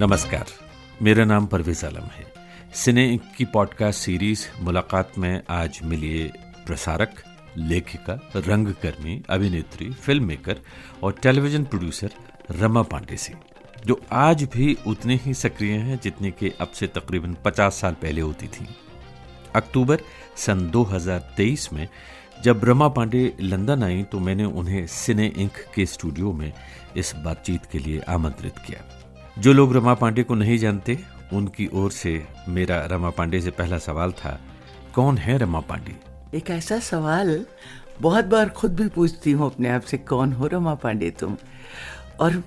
नमस्कार, मेरा नाम परवेज़ आलम है। सिने इंक की पॉडकास्ट सीरीज मुलाकात में आज मिलिए प्रसारक, लेखिका, रंगकर्मी, अभिनेत्री, फिल्म मेकर और टेलीविज़न प्रोड्यूसर रमा पांडे से, जो आज भी उतने ही सक्रिय हैं जितने कि अब से तकरीबन 50 साल पहले होती थी। अक्टूबर सन 2023 में जब रमा पांडे लंदन आई तो मैंने उन्हें सिने इंक के स्टूडियो में इस बातचीत के लिए आमंत्रित किया। जो लोग रमा पांडे को नहीं जानते, उनकी ओर से मेरा रमा पांडे से पहला सवाल था, कौन है रमा पांडे? एक ऐसा सवाल बहुत बार खुद भी पूछती हूँ अपने आप से, कौन हो रमा पांडे तुम? और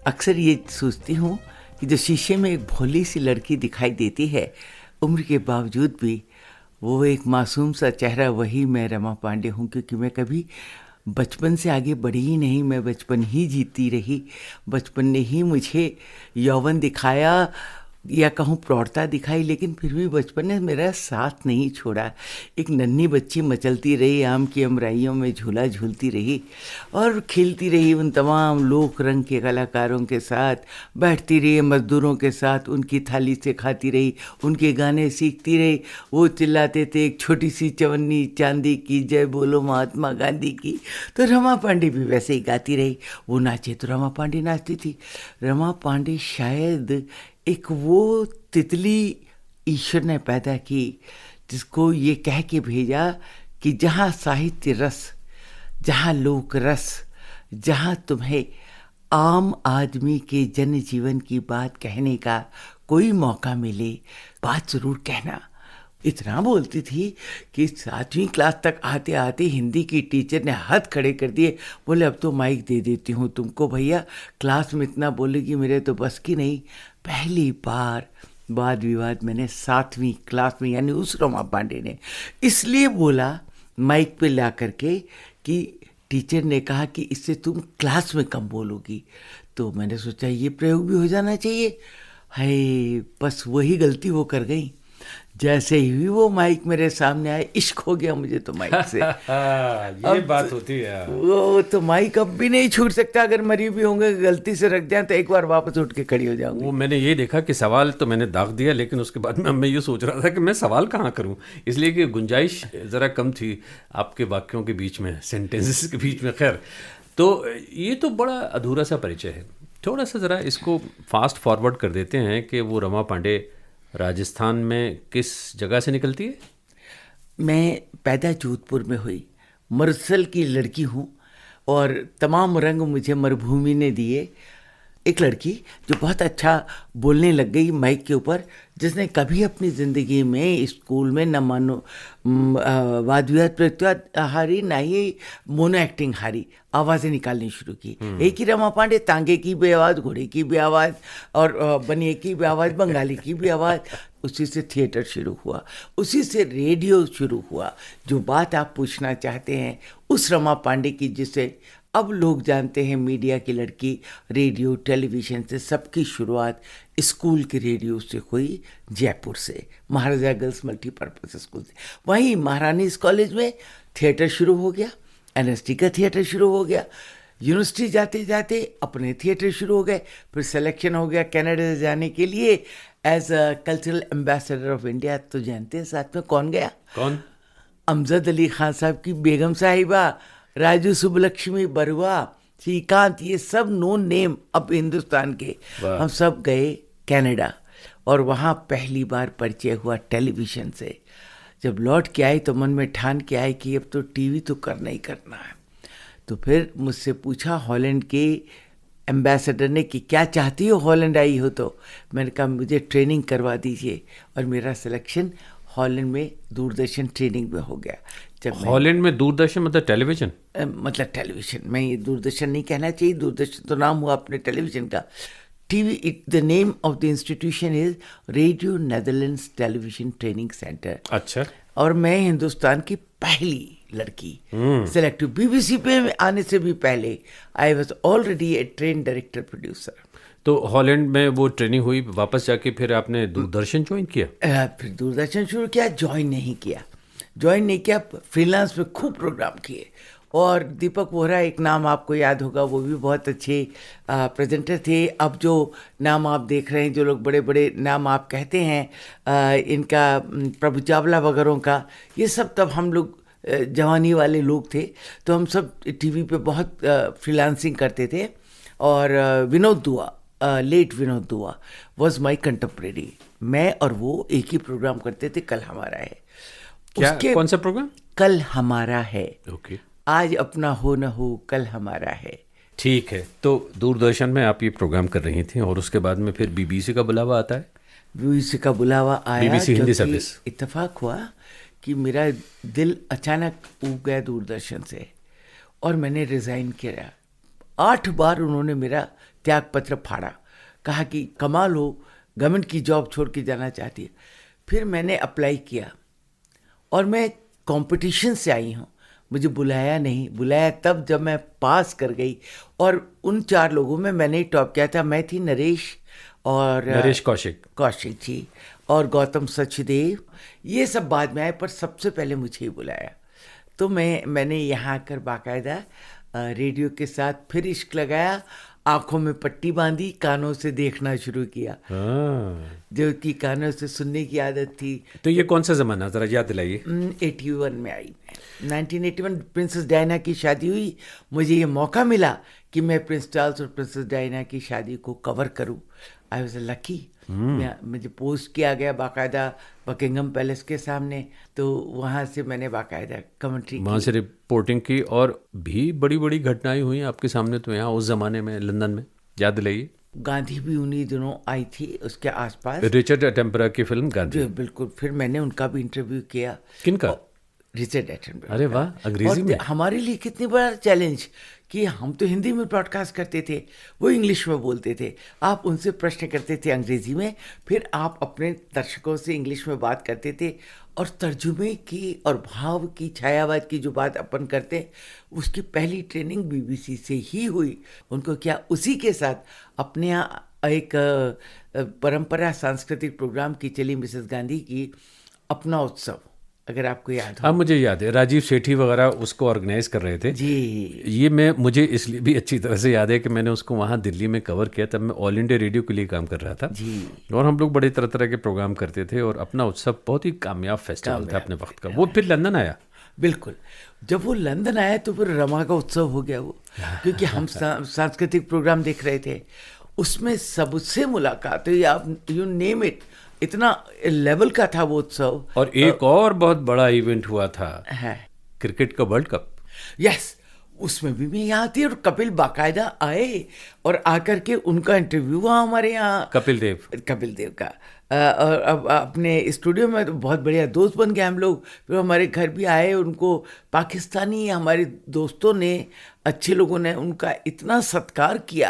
अक्सर ये सोचती हूँ कि जो शीशे में एक भोली सी लड़की दिखाई देती है, उम्र के बावजूद भी वो एक मासूम सा चेहरा, वही मैं रमा पांडे हूँ। क्योंकि मैं कभी बचपन से आगे बढ़ी ही नहीं, मैं बचपन ही जीती रही। बचपन ने ही मुझे यौवन दिखाया या कहूँ प्रौढ़ता दिखाई, लेकिन फिर भी बचपन ने मेरा साथ नहीं छोड़ा। एक नन्ही बच्ची मचलती रही, आम की अमराइयों में झूला झूलती रही और खेलती रही उन तमाम लोक रंग के कलाकारों के साथ, बैठती रही मज़दूरों के साथ, उनकी थाली से खाती रही, उनके गाने सीखती रही। वो चिल्लाते थे, एक छोटी सी चवन्नी चांदी की, जय बोलो महात्मा गांधी की। तो रमा पांडे भी वैसे ही गाती रही। वो नाचे तो रमा पांडे नाचती थी। रमा पांडे शायद एक वो तितली ईश्वर ने पैदा की, जिसको ये कह के भेजा कि जहाँ साहित्य रस, जहाँ लोक रस, जहाँ तुम्हें आम आदमी के जन जीवन की बात कहने का कोई मौका मिले, बात ज़रूर कहना। इतना बोलती थी कि 7वीं क्लास तक आते आते हिंदी की टीचर ने हाथ खड़े कर दिए। बोले, अब तो माइक दे देती हूँ तुमको भैया, क्लास में इतना बोलेगी मेरे तो बस की नहीं। पहली बार वाद विवाद मैंने 7वीं क्लास में, यानी उस रमा पांडे ने इसलिए बोला माइक पे ला करके कि टीचर ने कहा कि इससे तुम क्लास में कम बोलोगी। तो मैंने सोचा ये प्रयोग भी हो जाना चाहिए। है, बस वही गलती वो कर गई। जैसे ही वो माइक मेरे सामने आए, इश्क हो गया मुझे तो माइक से। ये बात होती है। वो तो माइक अब भी नहीं छूट सकता। अगर मरी भी होंगे, गलती से रख जाए तो एक बार वापस उठ के खड़ी हो जाऊंगी। वो मैंने ये देखा कि सवाल तो मैंने दाग दिया, लेकिन उसके बाद में मैं ये सोच रहा था कि मैं सवाल कहाँ करूँ, इसलिए कि गुंजाइश ज़रा कम थी आपके वाक्यों के बीच में, सेंटेंसेस के बीच में। खैर, तो ये तो बड़ा अधूरा सा परिचय है। थोड़ा सा ज़रा इसको फास्ट फॉरवर्ड कर देते हैं कि वो रमा पांडे राजस्थान में किस जगह से निकलती है? मैं पैदा जोधपुर में हुई, मरुस्थल की लड़की हूँ और तमाम रंग मुझे मरुभूमि ने दिए। एक लड़की जो बहुत अच्छा बोलने लग गई माइक के ऊपर, जिसने कभी अपनी ज़िंदगी में स्कूल में न मानो वाद विवाद प्रतिवाद हारी, ना ही मोनो एक्टिंग हारी, आवाज़ें निकालनी शुरू की। एक ही रमा पांडे, तांगे की भी आवाज़, घोड़े की भी आवाज़ और बनिए की भी आवाज़, बंगाली की भी आवाज़। उसी से थिएटर शुरू हुआ, उसी से रेडियो शुरू हुआ। जो बात आप पूछना चाहते हैं, उस रमा पांडे की जिसे अब लोग जानते हैं मीडिया की लड़की, रेडियो टेलीविज़न से सबकी शुरुआत स्कूल के रेडियो से हुई, जयपुर से, महाराजा गर्ल्स मल्टीपर्पज़ स्कूल से। वहीं महारानी कॉलेज में थिएटर शुरू हो गया, एनएसडी का थिएटर शुरू हो गया। यूनिवर्सिटी जाते जाते अपने थिएटर शुरू हो गए। फिर सिलेक्शन हो गया कनाडा जाने के लिए as a cultural ambassador of India. तो जानते हैं साथ में कौन गया? कौन? अमजद अली खान साहब की बेगम साहिबा, राजू सुब्बलक्ष्मी बरुआ, श्रीकांत, ये सब नोन नेम अब हिंदुस्तान के। हम सब गए कनाडा और वहाँ पहली बार परिचय हुआ टेलीविज़न से। जब लौट के आए तो मन में ठान के आए कि अब तो टीवी तो करना ही करना है। तो फिर मुझसे पूछा हॉलैंड के एम्बेसडर ने कि क्या चाहती हो हॉलैंड आई हो तो? मैंने कहा मुझे ट्रेनिंग करवा दीजिए, और मेरा सिलेक्शन हॉलैंड में दूरदर्शन ट्रेनिंग में हो गया। जब हॉलैंड में दूरदर्शन मतलब टेलीविज़न? मतलब टेलीविज़न, मैं ये दूरदर्शन नहीं कहना चाहिए, दूरदर्शन तो नाम हुआ अपने टेलीविज़न का। TV, the name of the institution is radio Netherlands television training centre. अच्छा। और मैं हिंदुस्तान की पहली लड़की सेलेक्टिव, बीबीसी पे आने से भी पहले I was already A train director producer. तो हॉलैंड में वो ट्रेनिंग हुई, वापस जाके फिर आपने दूरदर्शन ज्वाइन किया? फिर दूरदर्शन शुरू किया, ज्वाइन नहीं किया, फ्रीलांस में खूब प्रोग्राम किए और दीपक वोहरा एक नाम आपको याद होगा, वो भी बहुत अच्छे प्रेजेंटर थे। अब जो नाम आप देख रहे हैं, जो लोग बड़े बड़े नाम आप कहते हैं, इनका प्रभु चावला वगैरह का, ये सब तब हम लोग जवानी वाले लोग थे, तो हम सब टीवी पे बहुत फ्रीलांसिंग करते थे। और विनोद दुआ, लेट विनोद दुआ वॉज माई कंटेम्प्रेरी। मैं और वो एक ही प्रोग्राम करते थे, कल हमारा है। क्या, कौन सा प्रोग्राम? कल हमारा है। ओके। आज अपना हो न हो, कल हमारा है। ठीक है, तो दूरदर्शन में आप ये प्रोग्राम कर रही थी और उसके बाद में फिर बीबीसी का बुलावा आता है? बीबीसी का बुलावा आया, BBC हिंदी सर्विस। इत्तेफाक हुआ कि मेरा दिल अचानक उब गया दूरदर्शन से और मैंने रिज़ाइन किया। 8 बार उन्होंने मेरा त्याग पत्र फाड़ा, कहा कि कमाल हो, गवर्नमेंट की जॉब छोड़ के जाना चाहती है। फिर मैंने अप्लाई किया और मैं कंपटीशन से आई हूँ, मुझे बुलाया नहीं। बुलाया तब जब मैं पास कर गई, और उन 4 लोगों में मैंने ही टॉप किया था। मैं थी नरेश कौशिक जी और गौतम सचदेव, ये सब बाद में आए, पर सबसे पहले मुझे ही बुलाया। तो मैंने यहाँ आकर बाकायदा रेडियो के साथ फिर इश्क लगाया, आंखों में पट्टी बांधी, कानों से देखना शुरू किया, जो कि कानों से सुनने की आदत थी। तो ये कौन सा जमाना, जरा याद दिलाइए। 81 में आई मैं, 1981 प्रिंसेस डायना की शादी हुई। मुझे ये मौका मिला कि मैं प्रिंस चार्ल्स और प्रिंसेस डायना की शादी को कवर करूं। I was lucky. मुझे पोस्ट किया गया बाकायदा बकिंगम पैलेस के सामने, तो वहाँ से मैंने बाकायदा कमेंट्री की, वहाँ से रिपोर्टिंग की। और भी बड़ी बड़ी घटनाएं हुई आपके सामने, तो यहाँ उस जमाने में लंदन में याद दिलाइए। गांधी भी उन्हीं दिनों आई थी, उसके आसपास। रिचर्ड एटनबरा की फिल्म गांधी। बिल्कुल। फिर मैंने उनका भी इंटरव्यू किया। किनका? रिचर्ड एटनबरा। अरे वाह, अंग्रेजी में। हमारे लिए कितनी बड़ा चैलेंज कि हम तो हिंदी में ब्रॉडकास्ट करते थे, वो इंग्लिश में बोलते थे। आप उनसे प्रश्न करते थे अंग्रेजी में, फिर आप अपने दर्शकों से इंग्लिश में बात करते थे, और तर्जुमे की और भाव की, छायावाद की जो बात अपन करते, उसकी पहली ट्रेनिंग बीबीसी से ही हुई। उनको क्या, उसी के साथ अपने यहाँ एक परंपरा सांस्कृतिक प्रोग्राम की चली मिसेस गांधी की, अपना उत्सव, अगर आपको याद हो। हाँ, मुझे याद है, राजीव सेठी वगैरह उसको ऑर्गेनाइज कर रहे थे जी। ये मुझे इसलिए भी अच्छी तरह से याद है कि मैंने उसको वहाँ दिल्ली में कवर किया, तब मैं ऑल इंडिया रेडियो के लिए काम कर रहा था जी। और हम लोग बड़े तरह तरह के प्रोग्राम करते थे, और अपना उत्सव बहुत ही कामयाब फेस्टिवल था अपने वक्त का। वो फिर लंदन आया। बिल्कुल। जब वो लंदन आया तो फिर रमा का उत्सव हो गया वो, क्योंकि हम सांस्कृतिक प्रोग्राम देख रहे थे, उसमें सबसे मुलाकात हुई, आप यू नेम इट, इतना लेवल का था वो उत्सव। और एक और बहुत बड़ा इवेंट हुआ था, है क्रिकेट का वर्ल्ड कप। यस, उसमें भी मैं यहाँ थी, और कपिल बाकायदा आए और आकर के उनका इंटरव्यू हुआ हमारे यहाँ, कपिल देव का। और अब अपने स्टूडियो में तो बहुत बढ़िया दोस्त बन गए हम लोग। फिर हमारे घर भी आए, उनको पाकिस्तानी हमारे दोस्तों ने, अच्छे लोगों ने उनका इतना सत्कार किया,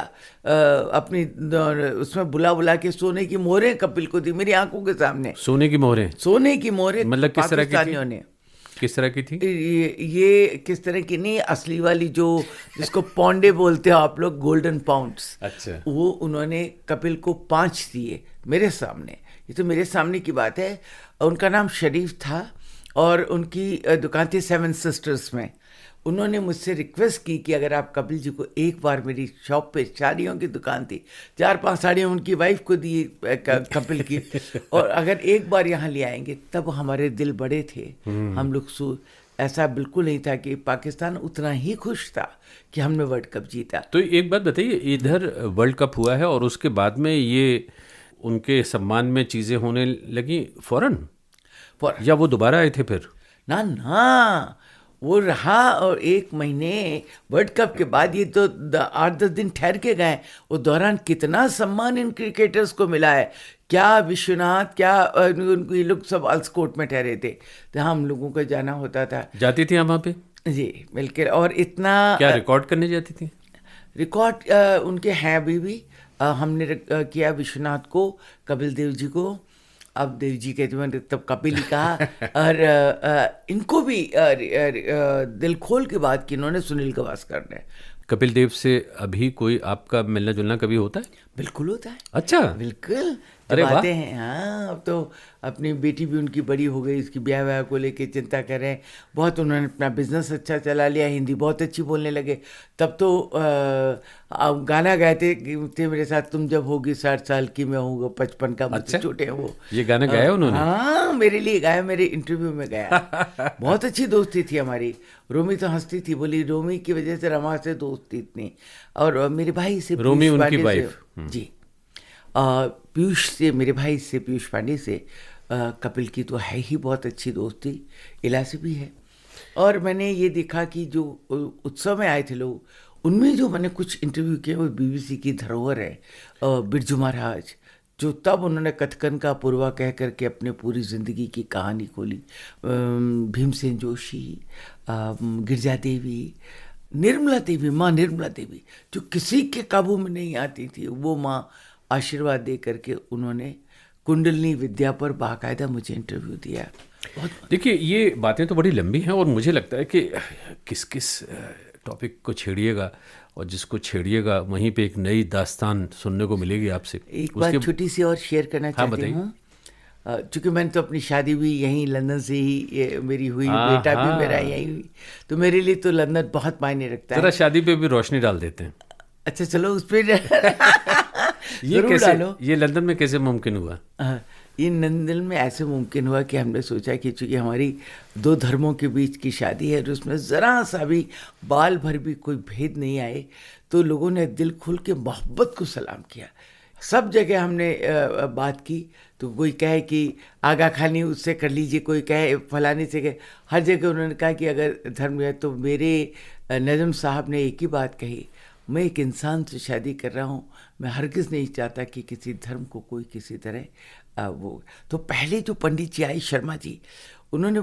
अपनी उसमें बुला के सोने की मोहरें कपिल को दी मेरी आंखों के सामने। सोने की मोहरें मतलब किस तरह की थी? किस तरह की थी? ये किस तरह की नहीं, असली वाली जो जिसको पौंडे बोलते हो आप लोग, गोल्डन पाउंड्स। अच्छा। वो उन्होंने कपिल को 5 दिए मेरे सामने। ये तो मेरे सामने की बात है। उनका नाम शरीफ था और उनकी दुकान थी 7 सिस्टर्स में। उन्होंने मुझसे रिक्वेस्ट की कि अगर आप कपिल जी को एक बार मेरी शॉप पे, साड़ियों की दुकान थी, 4-5 साड़ियाँ उनकी वाइफ को दी कपिल की, और अगर एक बार यहाँ ले आएंगे। तब हमारे दिल बड़े थे, हम लोग ऐसा बिल्कुल नहीं था कि पाकिस्तान उतना ही खुश था कि हमने वर्ल्ड कप जीता। तो एक बात बताइए, इधर वर्ल्ड कप हुआ है और उसके बाद में ये उनके सम्मान में चीज़ें होने लगी फौरन, या वो दोबारा आए थे फिर? ना, वो रहा, और 1 महीने वर्ल्ड कप के बाद ये तो 8-10 दिन ठहर के गए। वो दौरान कितना सम्मान इन क्रिकेटर्स को मिला है। क्या विश्वनाथ, क्या ये लोग सब अल्सकोट में ठहरे थे, तो हम लोगों को जाना होता था। जाती थी वहाँ पे? जी बिल्कुल। और इतना क्या रिकॉर्ड करने जाती थी? रिकॉर्ड उनके हैं अभी भी। हमने किया विश्वनाथ को, कपिल देव जी को, अब देव जी के तब कपिल ही कहा, और इनको भी दिल खोल के बात की इन्होंने सुनील गावस्कर ने। कपिल देव से अभी कोई आपका मिलना जुलना कभी होता है? बिल्कुल होता है। अच्छा, बिल्कुल। अरे जब वाह। आते हैं, हाँ, अब तो अपनी बेटी भी उनकी बड़ी हो गई, इसकी ब्याह व्याह को लेके चिंता कर रहे हैं बहुत। उन्होंने अपना बिजनेस अच्छा चला लिया, हिंदी बहुत अच्छी बोलने लगे। तब तो गाना गाते थे मेरे साथ, तुम जब होगी 60 साल की मैं होऊंगा 55 का, मुझसे अच्छा, छोटे हैं वो। ये गाना गाया उन्होंने? हाँ, मेरे लिए गाया, मेरे इंटरव्यू में गाया। बहुत अच्छी दोस्ती थी हमारी। रोमी तो हंसती थी, बोली रोमी की वजह से रमा से दोस्ती इतनी। और मेरे भाई से रोमी पीयूष उनकी पांडे से- वाइफ। जी, पीयूष से, मेरे भाई से, पीयूष पांडे से कपिल की तो है ही बहुत अच्छी दोस्ती, इला से भी है। और मैंने ये देखा कि जो उत्सव में आए थे लोग, उनमें जो मैंने कुछ इंटरव्यू किए वो बीबीसी की धरोहर है। बिरजू महाराज, जो तब उन्होंने कथकन का पूर्वा कह करके अपने पूरी ज़िंदगी की कहानी खोली। भीमसेन जोशी, गिरजा देवी, निर्मला देवी, माँ निर्मला देवी, जो किसी के काबू में नहीं आती थी, वो माँ आशीर्वाद दे करके उन्होंने कुंडलिनी विद्या पर बाकायदा मुझे इंटरव्यू दिया। बहुत देखिए, ये बातें तो बड़ी लंबी हैं और मुझे लगता है कि किस किस टॉपिक को छेड़िएगा और जिसको छेड़िएगा वहीं पे एक नई दास्तान सुनने को मिलेगी आपसे। एक बात छोटी सी और शेयर करना चाहती बताइए। हूँ। चूँकि मैंने तो अपनी शादी भी यहीं लंदन से ही मेरी हुई, हाँ, बेटा भी हाँ। मेरा यहीं हुई, तो मेरे लिए तो लंदन बहुत मायने रखता जरा है। शादी पे भी रोशनी डाल देते हैं। अच्छा चलो उस पर ये जरूर कैसे, डालो। ये लंदन में कैसे मुमकिन हुआ? ये लंदन में ऐसे मुमकिन हुआ कि हमने सोचा कि चूँकि हमारी दो धर्मों के बीच की शादी है और उसमें ज़रा सा भी बाल भर भी कोई भेद नहीं आए, तो लोगों ने दिल खुल के मोहब्बत को सलाम किया। सब जगह हमने बात की, तो कोई कहे कि आगा खानी उससे कर लीजिए, कोई कहे फलाने से कहे, हर जगह उन्होंने कहा कि अगर धर्म है तो मेरे नजम साहब ने एक ही बात कही, मैं एक इंसान से शादी कर रहा हूँ, मैं हरगिज़ नहीं चाहता कि किसी धर्म को कोई किसी तरह वो। तो पहले जो पंडित जी आई, शर्मा जी, उन्होंने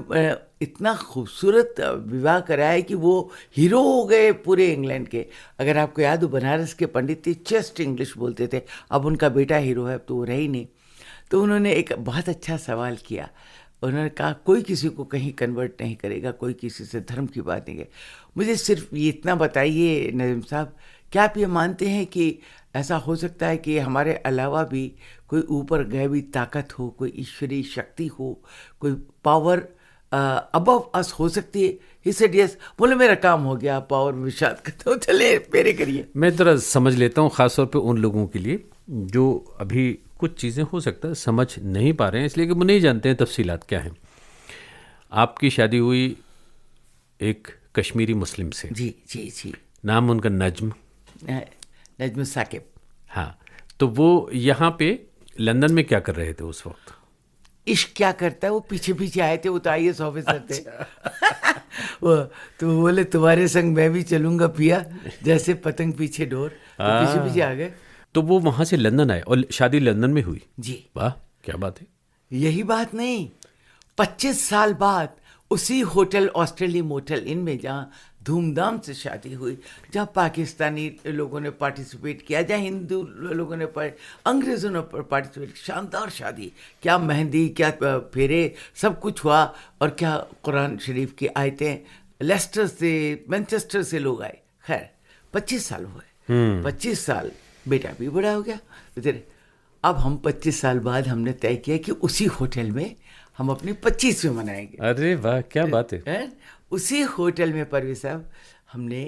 इतना खूबसूरत विवाह कराया कि वो हीरो हो गए पूरे इंग्लैंड के। अगर आपको याद हो, बनारस के पंडित थे, चेस्ट इंग्लिश बोलते थे, अब उनका बेटा हीरो है, अब तो वो रहे ही नहीं। तो उन्होंने एक बहुत अच्छा सवाल किया, उन्होंने कहा कोई किसी को कहीं कन्वर्ट नहीं करेगा, कोई किसी से धर्म की बात नहीं करे। मुझे सिर्फ ये इतना बताइए नज़ीम साहब, क्या आप ये मानते हैं कि ऐसा हो सकता है कि हमारे अलावा भी कोई ऊपर गैबी ताकत हो, कोई ईश्वरीय शक्ति हो, कोई पावर अबव अस हो सकती है? He said yes. बोले मेरा काम हो गया, पावर विषाद करते हो, चले मेरे करिए। मैं जरा समझ लेता हूँ, ख़ासतौर पे उन लोगों के लिए जो अभी कुछ चीज़ें हो सकता है समझ नहीं पा रहे हैं, इसलिए कि वो नहीं जानते हैं तफसीलात क्या हैं। आपकी शादी हुई एक कश्मीरी मुस्लिम से। जी जी जी। नाम उनका नज्म। नजम साकिब। हाँ, तो वो यहाँ पे लंदन में क्या कर रहे थे उस वक्त? इश्क क्या करता है, वो पीछे पीछे आए थे, वो तो IAS ऑफिसर थे। वो तो बोले तुम्हारे संग मैं भी चलूंगा पिया, जैसे पतंग पीछे डोर, तो पीछे पीछे आ गए। तो वो वहाँ से लंदन आए और शादी लंदन में हुई। जी। वाह, क्या बात है। यही बात नहीं, 25 साल बाद उसी होटल ऑस्ट्रेलिया मोटल इन में जहाँ धूमधाम से शादी हुई, जहाँ पाकिस्तानी लोगों ने पार्टिसिपेट किया, जहाँ हिंदू लोगों ने अंग्रेज़ों ने पार्टिसिपेट, शानदार शादी, क्या मेहंदी, क्या फेरे, सब कुछ हुआ। और क्या कुरान शरीफ की आयतें, लेस्टर से, मैनचेस्टर से लोग आए। खैर 25 साल हुए, 25 साल, बेटा भी बड़ा हो गया। फिर अब हम 25 साल बाद हमने तय किया कि उसी होटल में हम अपनी 25वीं मनाएंगे। अरे वाह, क्या बात है। उसी होटल में परवेज साहब हमने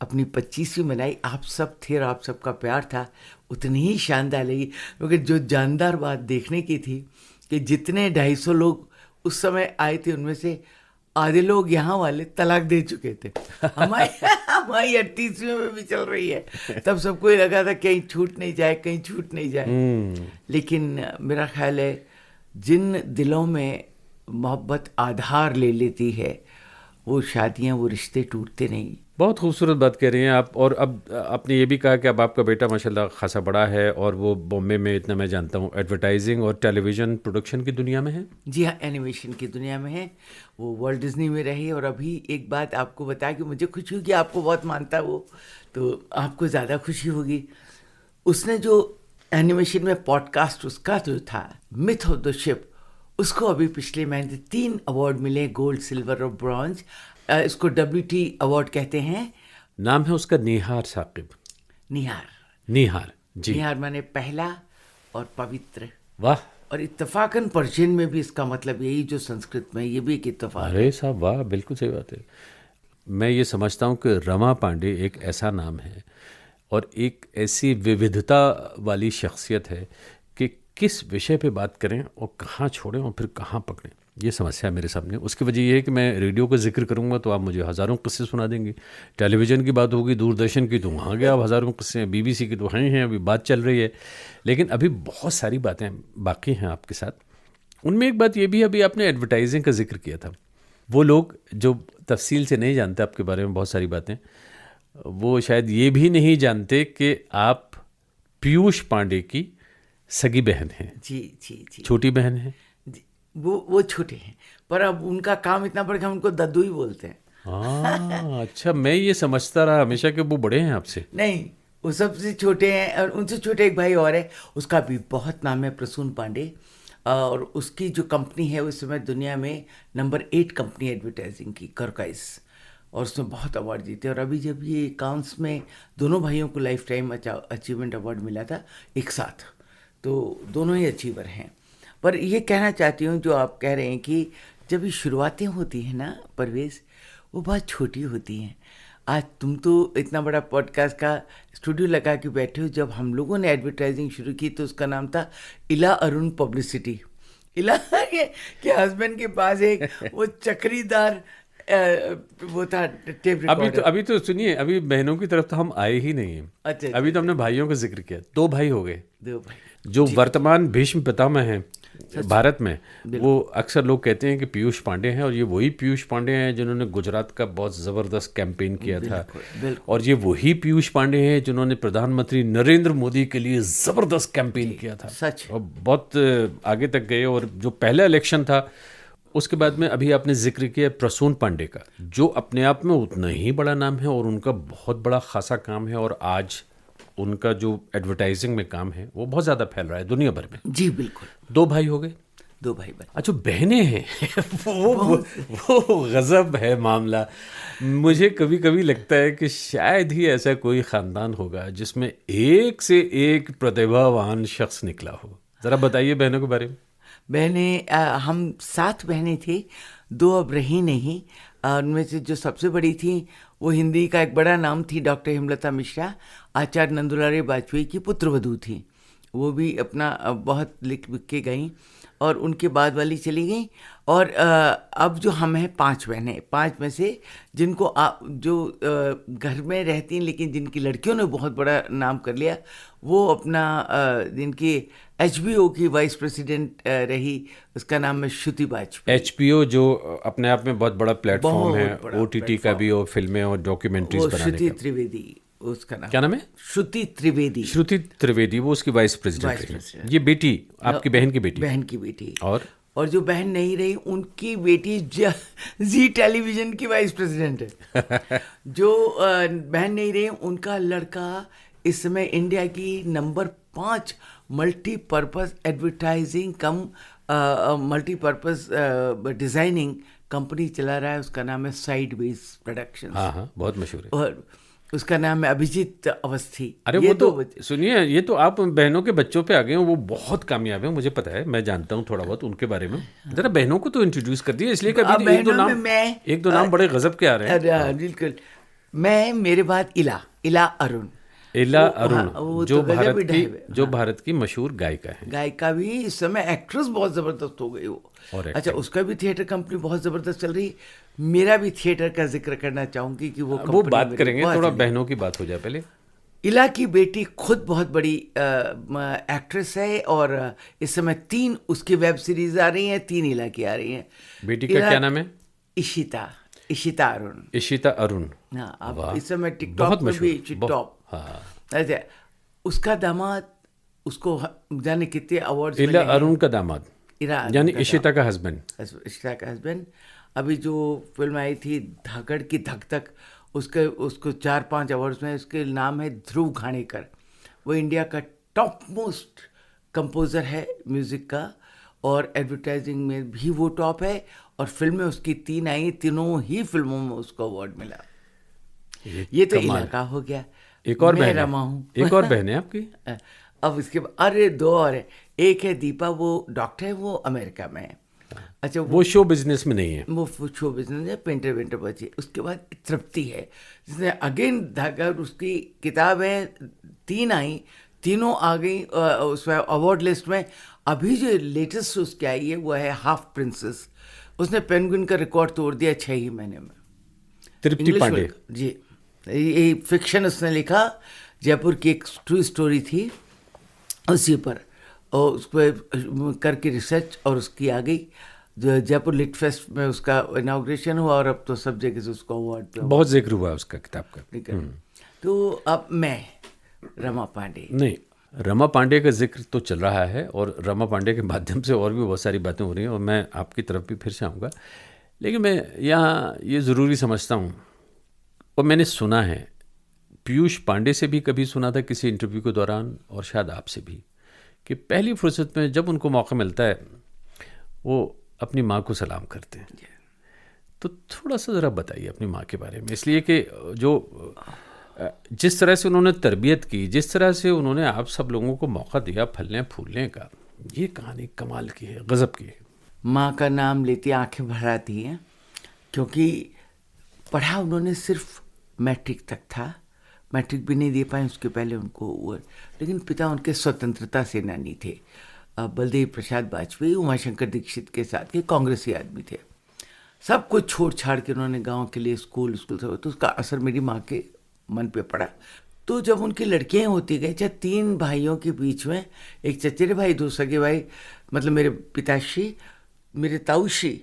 अपनी 25वीं मनाई। आप सब थे और आप सबका प्यार था, उतनी ही शानदार लगी। क्योंकि जो जानदार बात देखने की थी कि जितने 250 लोग उस समय आए थे, उनमें से आधे लोग यहाँ वाले तलाक दे चुके थे। हमारी 38वीं में भी चल रही है। तब सबको ये लगा था कहीं छूट नहीं जाए, कहीं छूट नहीं जाए। लेकिन मेरा ख्याल है जिन दिलों में मोहब्बत आधार ले लेती है, वो शादियाँ, वो रिश्ते टूटते नहीं। बहुत खूबसूरत बात कह रही हैं आप। और अब आपने ये भी कहा कि अब आपका बेटा माशाल्लाह खासा बड़ा है और वो बॉम्बे में, इतना मैं जानता हूँ, एडवर्टाइजिंग और टेलीविज़न प्रोडक्शन की दुनिया में है। जी हाँ, एनिमेशन की दुनिया में है। वो वर्ल्ड डिज्नी में रही। और अभी एक बात आपको बताया कि मुझे खुशी होगी, आपको बहुत मानता है वो, तो आपको ज़्यादा खुशी होगी। उसने जो एनिमेशन में पॉडकास्ट उसका जो था, मिथ ऑफ द शिप, उसको अभी पिछले महीने 3 अवार्ड मिले, गोल्ड, सिल्वर और ब्रॉन्ज। इसको WT अवार्ड कहते हैं। नाम है उसका निहार साकिब। निहार। निहार। जी। निहार माने पहला और पवित्र, वाह, और इत्तेफाकन पर्शियन में भी इसका मतलब यही जो संस्कृत में, ये भी एक इत्तेफाक है। अरे साहब वाह, बिल्कुल सही बात है। मैं ये समझता हूँ कि रमा पांडे एक ऐसा नाम है और एक ऐसी विविधता वाली शख्सियत है कि किस विषय पे बात करें और कहाँ छोड़ें और फिर कहाँ पकड़ें, ये समस्या है मेरे सामने। उसकी वजह ये है कि मैं रेडियो का जिक्र करूँगा तो आप मुझे हज़ारों किस्से सुना देंगे, टेलीविज़न की बात होगी, दूरदर्शन की तो वहाँ गया, आप हज़ारों किस्से हैं, BBC की तो हैं अभी बात चल रही है। लेकिन अभी बहुत सारी बातें बाकी हैं आपके साथ। उनमें एक बात ये भी, अभी आपने एडवर्टाइजिंग का जिक्र किया था। वो लोग जो तफसील से नहीं जानते आपके बारे में बहुत सारी बातें, वो शायद ये भी नहीं जानते कि आप पीयूष पांडे की सगी बहन हैं। जी जी जी छोटी बहन है। जी, वो छोटे हैं, पर अब उनका काम इतना बढ़ गया, हम उनको दद्दू ही बोलते हैं। हाँ, अच्छा, मैं ये समझता रहा हमेशा कि वो बड़े हैं आपसे। नहीं, वो सबसे छोटे हैं, और उनसे छोटे एक भाई और है, उसका भी बहुत नाम है, प्रसून पांडे, और उसकी जो कंपनी है उस समय दुनिया में नंबर 8 कंपनी एडवर्टाइजिंग की, करकाइस, और उसमें बहुत अवार्ड जीते। और अभी जब ये काउंस में दोनों भाइयों को लाइफ टाइम अचीवमेंट अवार्ड मिला था एक साथ, तो दोनों ही अचीवर हैं। पर ये कहना चाहती हूँ, जो आप कह रहे हैं कि जब ये शुरुआतें होती हैं ना परवेज, वो बहुत छोटी होती हैं। आज तुम तो इतना बड़ा पॉडकास्ट का स्टूडियो लगा के बैठे हो, जब हम लोगों ने एडवर्टाइजिंग शुरू की तो उसका नाम था इला अरुण पब्लिसिटी। इला के हस्बैंड के पास एक वो चक्रीदार वो था टेप रिकॉर्डर। अभी तो सुनिए, अभी बहनों की तरफ तो हम आए ही नहीं हैं। अच्छा, अभी तो हमने भाइयों का जिक्र किया। 2 भाई हो गए, दो भाई जो वर्तमान भीष्म पितामह हैं भारत में। वो अक्सर लोग कहते हैं कि पीयूष पांडे हैं, और ये वही पीयूष पांडे हैं जिन्होंने गुजरात का बहुत ज़बरदस्त कैंपेन किया था, और ये वही पीयूष पांडे हैं जिन्होंने प्रधानमंत्री नरेंद्र मोदी के लिए ज़बरदस्त कैंपेन किया था, सच। और बहुत आगे तक गए। और जो पहला इलेक्शन था, उसके बाद में अभी आपने जिक्र किया प्रसून पांडे का, जो अपने आप में उतना ही बड़ा नाम है और उनका बहुत बड़ा खासा काम है, और आज उनका जो एडवर्टाइजिंग में काम है वो बहुत ज़्यादा फैल रहा है दुनिया भर में। जी बिल्कुल। 2 भाई हो गए, 2 भाई बने। अच्छा, बहनें हैं। वो गजब है मामला। मुझे कभी कभी लगता है कि शायद ही ऐसा कोई ख़ानदान होगा जिसमें एक से एक प्रतिभावान शख्स निकला हो। ज़रा बताइए बहनों के बारे में। बहनें, हम 7 बहनें थी, 2 अब रही नहीं। उनमें से जो सबसे बड़ी थी वो हिंदी का एक बड़ा नाम थी, डॉक्टर हेमलता मिश्रा, आचार्य नंदुलाल वाजपेयी की पुत्रवधू थी। वो भी अपना बहुत लिख के गई, और उनके बाद वाली चली गई। और अब जो हम हैं 5 बहनें, 5 में से जिनको जो घर में रहती हैं लेकिन जिनकी लड़कियों ने बहुत बड़ा नाम कर लिया, वो अपना जिनकी HBO की वाइस प्रेसिडेंट रही, उसका नाम है श्रुति वाजपेयी। HBO जो अपने आप में बहुत बड़ा प्लेटफॉर्म है, बहुत बड़ा OTT का भी, और फिल्में और डॉक्यूमेंट्रीज बनाने श्रुति का। त्रिवेदी उसका नाम। क्या नाम है? श्रुति त्रिवेदी। श्रुति त्रिवेदी, वो उसकी वाइस प्रेसिडेंट है। ये बेटी आपकी बहन की बेटी? बहन की बेटी। और जो बहन नहीं रही, उनकी बेटी जी टेलीविजन की वाइस प्रेसिडेंट है। जो बहन नहीं रही, उनका लड़का इस समय इंडिया की नंबर 5 मल्टीपर्पज़ एडवर्टाइजिंग कम मल्टीपर्पज़ डिज़ाइनिंग कंपनी चला रहा है। उसका नाम है साइडवेज प्रोडक्शंस। हाँ, बहुत मशहूर है। और उसका नाम है अभिजीत अवस्थी। अरे वो तो सुनिए, ये तो आप बहनों के बच्चों पे आ गए हो, वो बहुत कामयाब है, मुझे पता है, मैं जानता हूँ थोड़ा बहुत उनके बारे में। जरा बहनों को तो इंट्रोड्यूस कर दिए, इसलिए कभी एक दो नाम बड़े गजब के आ रहे हैं। बिल्कुल। मेरे बाद इला अरुण। इला अरुण जो भारत की मशहूर गायिका है। गायिका भी, इस समय एक्ट्रेस बहुत जबरदस्त हो गई वो। अच्छा, उसका भी थिएटर कंपनी बहुत जबरदस्त चल रही। मेरा भी थिएटर का जिक्र करना चाहूंगी कि वो बात करेंगे, थोड़ा बहनों की बात हो जाए पहले। इला की बेटी खुद बहुत बड़ी एक्ट्रेस है, और इस समय 3 उसकी वेब सीरीज आ रही हैं, 3 इला की आ रही हैं। बेटी का क्या नाम है? इशिता अरुण। इशिता अरुण। हाँ, अब इस समय टिकटॉक में भी टॉप। अच्छा, उसका दामाद, उसको जाने कितने अवार्ड्स मिले। इला अरुण का दामाद यानी इशिता का हस्बैंड। इशिता का हस्बैंड। अभी जो फिल्म आई थी धाकड़ की धक तक, उसको 4-5 अवार्ड्स में। उसके नाम है ध्रुव घाणेकर। वो इंडिया का टॉप मोस्ट कंपोज़र है म्यूज़िक का, और एडवर्टाइजिंग में भी वो टॉप है। और फिल्में उसकी 3 आई, तीनों ही फिल्मों में उसको अवार्ड मिला। ये तो इलाका हो गया। एक और मैं बहन है? रमा हूँ। एक और बहन है आपकी? अब उसके बाद अरे 2 और है। एक है दीपा, वो डॉक्टर है, वो अमेरिका में है। अच्छा, वो शो बिजनेस में नहीं है? वो शो बिजनेस है, पेंटर वेंटर बची। उसके बाद तृप्ति है जिसने अगेन धागा, उसकी किताब है 3 आई, तीनों आ गई उसमें अवार्ड लिस्ट में। अभी जो लेटेस्ट उसकी आई है वो है हाफ प्रिंसेस। उसने पेंगुइन का रिकॉर्ड तोड़ दिया 6 ही महीने में। तृप्ति इंग्लिश पांडे? में जी, ये फिक्शन उसने लिखा। जयपुर की एक ट्रू स्टोरी थी उसी पर, और उस पर करके रिसर्च, और उसकी आ गई जो जयपुर लिट फेस्ट में उसका इनाग्रेशन हुआ, और अब तो सब जगह से उसको अवार्ड बहुत जिक्र हुआ उसका किताब का। तो अब मैं रमा पांडे। नहीं, रमा पांडे का जिक्र तो चल रहा है, और रमा पांडे के माध्यम से और भी बहुत सारी बातें हो रही हैं, और मैं आपकी तरफ भी फिर से आऊँगा। लेकिन मैं यहाँ ये ज़रूरी समझता हूँ, और मैंने सुना है, पीयूष पांडे से भी कभी सुना था किसी इंटरव्यू के दौरान, और शायद आपसे भी, कि पहली फुर्सत में जब उनको मौका मिलता है वो अपनी माँ को सलाम करते हैं। तो थोड़ा सा ज़रा बताइए अपनी माँ के बारे में, इसलिए कि जो जिस तरह से उन्होंने तरबियत की, जिस तरह से उन्होंने आप सब लोगों को मौका दिया फलने फूलने का, ये कहानी कमाल की है, गज़ब की है। माँ का नाम लेती आंखें भर आती हैं, क्योंकि पढ़ा उन्होंने सिर्फ मैट्रिक तक था, मैट्रिक भी नहीं दे पाए उसके पहले उनको वो। लेकिन पिता उनके स्वतंत्रता सेनानी थे, बलदेव प्रसाद वाजपेयी, उमाशंकर दीक्षित के साथ के कांग्रेसी आदमी थे। सब कुछ छोड़ छाड़ के उन्होंने गांव के लिए स्कूल सब, तो उसका असर मेरी माँ के मन पे पड़ा। तो जब उनकी लड़कियाँ होती गई, चाहे 3 भाइयों के बीच में, एक चचेरे भाई, 2 सगे भाई, मतलब मेरे पिताश्री, मेरे ताऊश्री,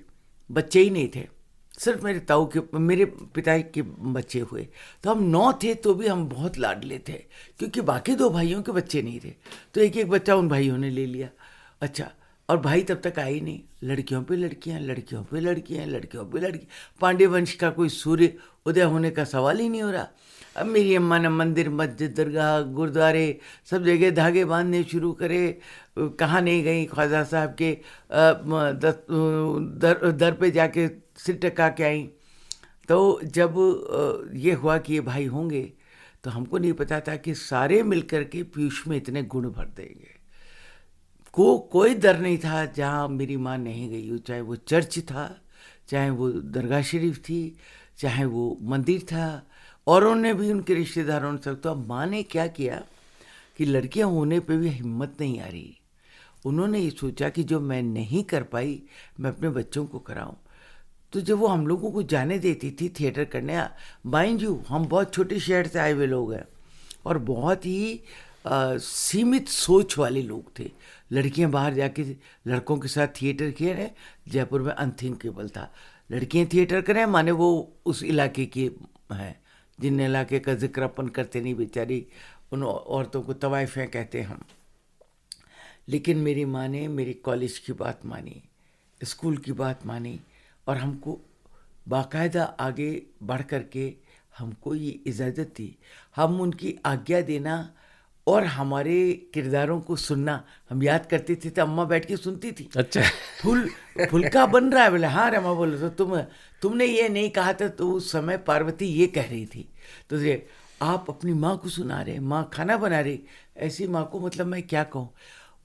बच्चे ही नहीं थे, सिर्फ मेरे ताऊ के, मेरे पिता के बच्चे हुए। तो हम 9 थे, तो भी हम बहुत लाडले थे, क्योंकि बाकी 2 भाइयों के बच्चे नहीं थे। तो एक एक बच्चा उन भाइयों ने ले लिया। अच्छा, और भाई तब तक आए ही नहीं। लड़कियों पे लड़कियां, लड़कियों पे लड़कियां, लड़कियों पे लड़की। पांडे वंश का कोई सूर्य उदय होने का सवाल ही नहीं हो रहा। अब मेरी अम्मा ने मंदिर, मस्जिद, दरगाह, गुरुद्वारे, सब जगह धागे बांधने शुरू करे। कहाँ नहीं गई, ख्वाजा साहब के दर पे जाके सिर टका के आई। तो जब ये हुआ कि ये भाई होंगे, तो हमको नहीं पता था कि सारे मिलकर के पीयूष में इतने गुण भर देंगे। कोई दर नहीं था जहाँ मेरी माँ नहीं गई हो, चाहे वो चर्च था, चाहे वो दरगाह शरीफ थी, चाहे वो मंदिर था, औरों ने भी, उनके रिश्तेदारों ने सब। तो अब माँ ने क्या किया कि लड़कियाँ होने पे भी हिम्मत नहीं आ रही, उन्होंने ये सोचा कि जो मैं नहीं कर पाई मैं अपने बच्चों को कराऊं। तो जब वो हम लोगों को जाने देती थी थिएटर करने, माइंड यू हम बहुत छोटे शहर से आए हुए लोग हैं, और बहुत ही सीमित सोच वाले लोग थे। लड़कियां बाहर जाके लड़कों के साथ थिएटर किए रहे, जयपुर में अनथिंकेबल था। लड़कियां थिएटर करें माने वो उस इलाके की हैं, जिन इलाके का जिक्र अपन करते नहीं, बेचारी उन औरतों को तवाइफें कहते हम। लेकिन मेरी माँ ने मेरी कॉलेज की बात मानी, स्कूल की बात मानी, और हमको बाकायदा आगे बढ़ करके हमको ये इजाज़त दी। हम उनकी आज्ञा देना और हमारे किरदारों को सुनना हम याद करते थे, तो अम्मा बैठ के सुनती थी। अच्छा। फुल्का बन रहा है, बोले हाँ रमा, बोले तो तुमने ये नहीं कहा था, तो उस समय पार्वती ये कह रही थी, तो ये आप अपनी माँ को सुना रहे, माँ खाना बना रही। ऐसी माँ को मतलब मैं क्या कहूँ,